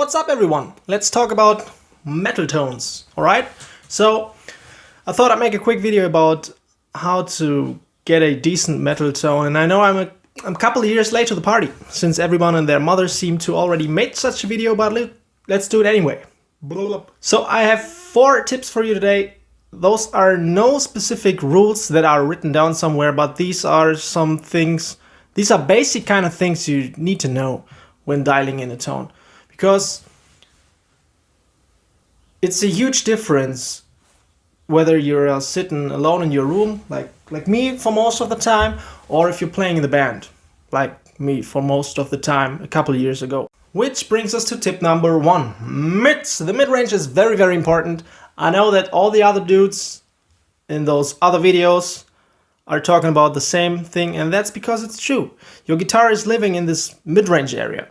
What's up everyone? Let's talk about metal tones, alright? So I thought I'd make a quick video about how to get a decent metal tone, and I know I'm a couple of years late to the party, since everyone and their mother seem to already made such a video, but let's do it anyway. So I have 4 tips for you today. Those are no specific rules that are written down somewhere, but these are some things, these are basic kind of things you need to know when dialing in a tone. Because it's a huge difference whether you're sitting alone in your room, like me for most of the time, or if you're playing in the band, like me for most of the time a couple of years ago. Which brings us to tip number 1, mids. The mid-range is very, very important. I know that all the other dudes in those other videos are talking about the same thing, and that's because it's true. Your guitar is living in this mid-range area.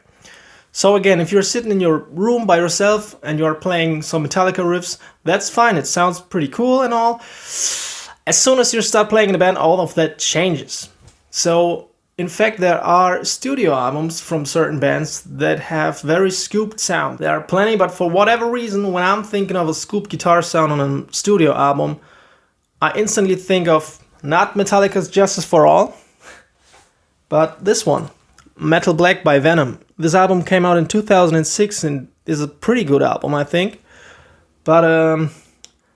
So again, if you're sitting in your room by yourself and you're playing some Metallica riffs, that's fine, it sounds pretty cool and all. As soon as you start playing in a band, all of that changes. So, in fact, there are studio albums from certain bands that have very scooped sound. There are plenty, but for whatever reason, when I'm thinking of a scooped guitar sound on a studio album, I instantly think of not Metallica's Justice for All, but this one, Metal Black by Venoms. This album came out in 2006 and is a pretty good album, I think. But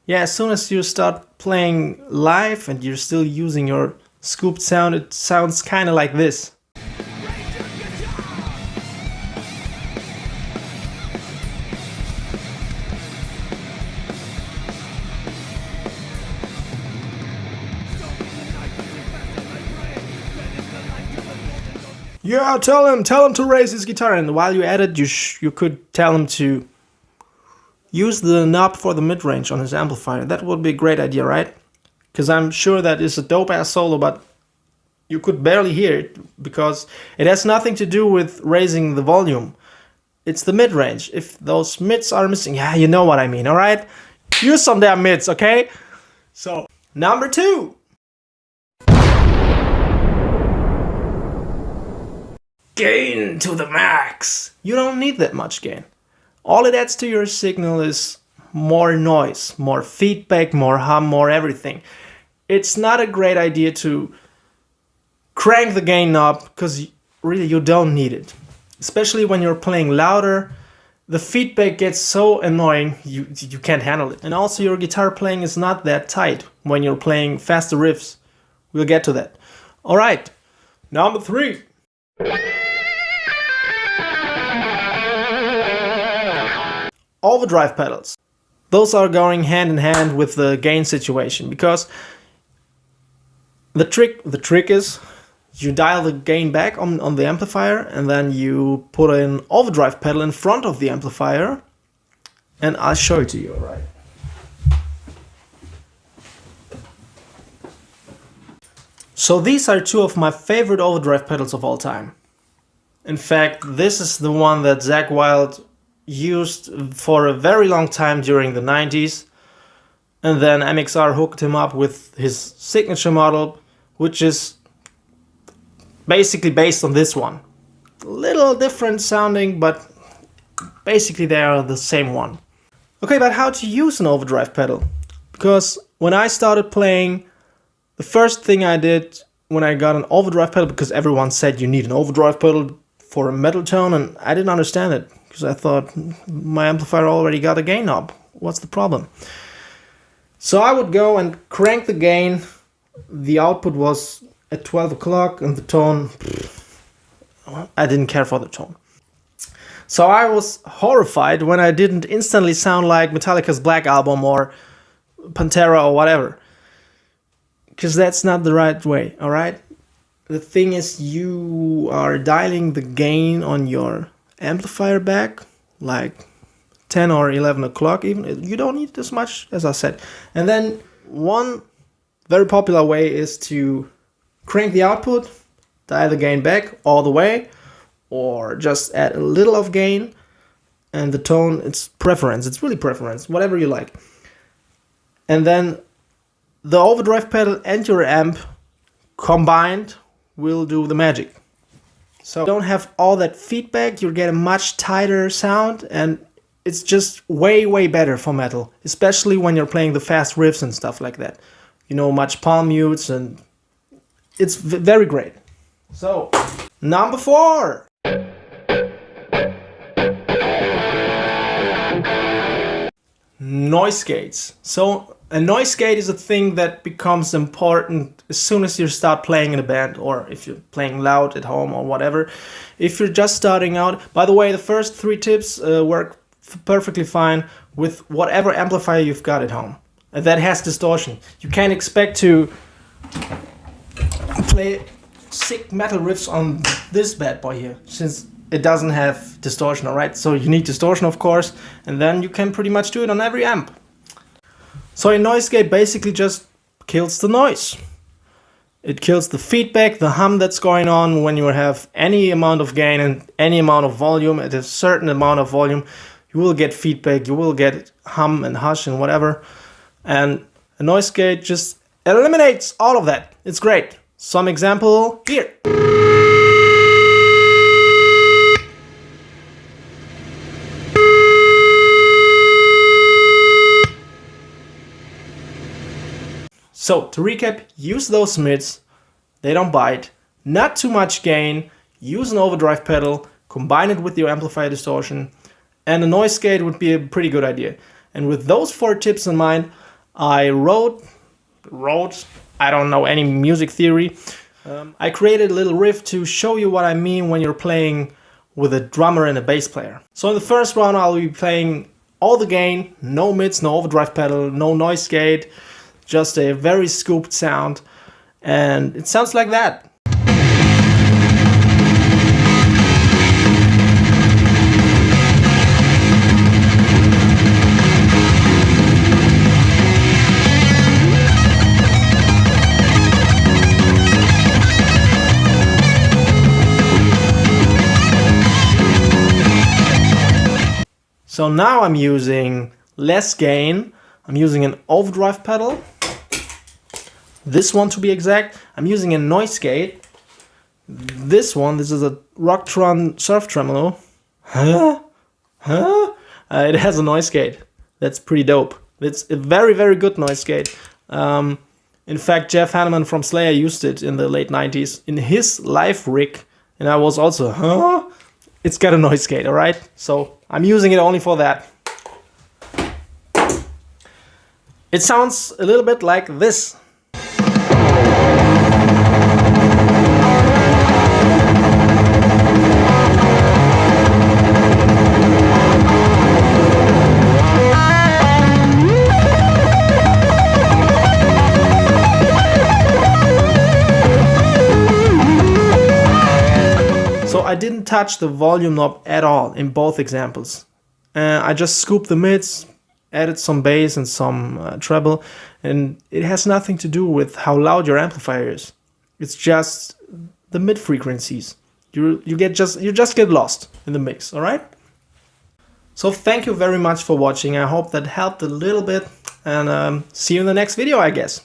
yeah, as soon as you start playing live and you're still using your scooped sound, it sounds kind of like this. Yeah, tell him to raise his guitar, and while you at it, you could tell him to use the knob for the mid-range on his amplifier. That would be a great idea, right? Because I'm sure that is a dope-ass solo, but you could barely hear it because it has nothing to do with raising the volume. It's the mid-range. If those mids are missing, yeah, you know what I mean, alright? Use some damn mids, okay? So, number 2. Gain to the max. You don't need that much gain. All it adds to your signal is more noise, more feedback, more hum, more everything. It's not a great idea to crank the gain knob because really you don't need it. Especially when you're playing louder, the feedback gets so annoying you can't handle it. And also your guitar playing is not that tight when you're playing faster riffs. We'll get to that. Alright, number 3. Overdrive pedals. Those are going hand in hand with the gain situation, because the trick is you dial the gain back on the amplifier, and then you put an overdrive pedal in front of the amplifier, and I'll show it to you, alright? So these are 2 of my favorite overdrive pedals of all time. In fact, this is the one that Zakk Wylde used for a very long time during the 90s, and then MXR hooked him up with his signature model, which is basically based on this one. A little different sounding, but basically they are the same one. Okay, but how to use an overdrive pedal? Because when I started playing, the first thing I did when I got an overdrive pedal, because everyone said you need an overdrive pedal for a metal tone, and I didn't understand it. Because I thought, my amplifier already got a gain knob. What's the problem? So I would go and crank the gain. The output was at 12 o'clock and the tone, I didn't care for the tone. So I was horrified when I didn't instantly sound like Metallica's Black Album or Pantera or whatever. Because that's not the right way, alright? The thing is, you are dialing the gain on your amplifier back like 10 or 11 o'clock even. You don't need this much, as I said. And then one very popular way is to crank the output, dial the gain back all the way, or just add a little of gain, and the tone, it's preference, it's really preference, whatever you like. And then the overdrive pedal and your amp combined will do the magic. So you don't have all that feedback, you'll get a much tighter sound, and it's just way better for metal, especially when you're playing the fast riffs and stuff like that. You know, much palm mutes, and it's very great. So, number 4! Noise gates. So a noise gate is a thing that becomes important as soon as you start playing in a band, or if you're playing loud at home or whatever. If you're just starting out, by the way, the first 3 tips work perfectly fine with whatever amplifier you've got at home that has distortion. You can't expect to play sick metal riffs on this bad boy here, since it doesn't have distortion, alright? So you need distortion, of course, and then you can pretty much do it on every amp. So a noise gate basically just kills the noise. It kills the feedback, the hum that's going on when you have any amount of gain and any amount of volume. At a certain amount of volume, you will get feedback, you will get hum and hush and whatever. And a noise gate just eliminates all of that. It's great. Some example here. So, to recap, use those mids, they don't bite, not too much gain, use an overdrive pedal, combine it with your amplifier distortion, and a noise gate would be a pretty good idea. And with those 4 tips in mind, I wrote, I don't know any music theory, I created a little riff to show you what I mean when you're playing with a drummer and a bass player. So in the first round I'll be playing all the gain, no mids, no overdrive pedal, no noise gate, just a very scooped sound, and it sounds like that. So now I'm using less gain, I'm using an overdrive pedal, this one to be exact. I'm using a noise gate. This is a Rocktron surf tremolo. It has a noise gate. That's pretty dope. It's a very good noise gate. In fact, Jeff Hanneman from Slayer used it in the late 90s in his live rig, and I was also, it's got a noise gate, alright? So I'm using it only for that. It sounds a little bit like this. I didn't touch the volume knob at all in both examples. I just scooped the mids, added some bass and some treble, and it has nothing to do with how loud your amplifier is. It's just the mid frequencies. You just get lost in the mix, all right? So thank you very much for watching. I hope that helped a little bit, and see you in the next video, I guess.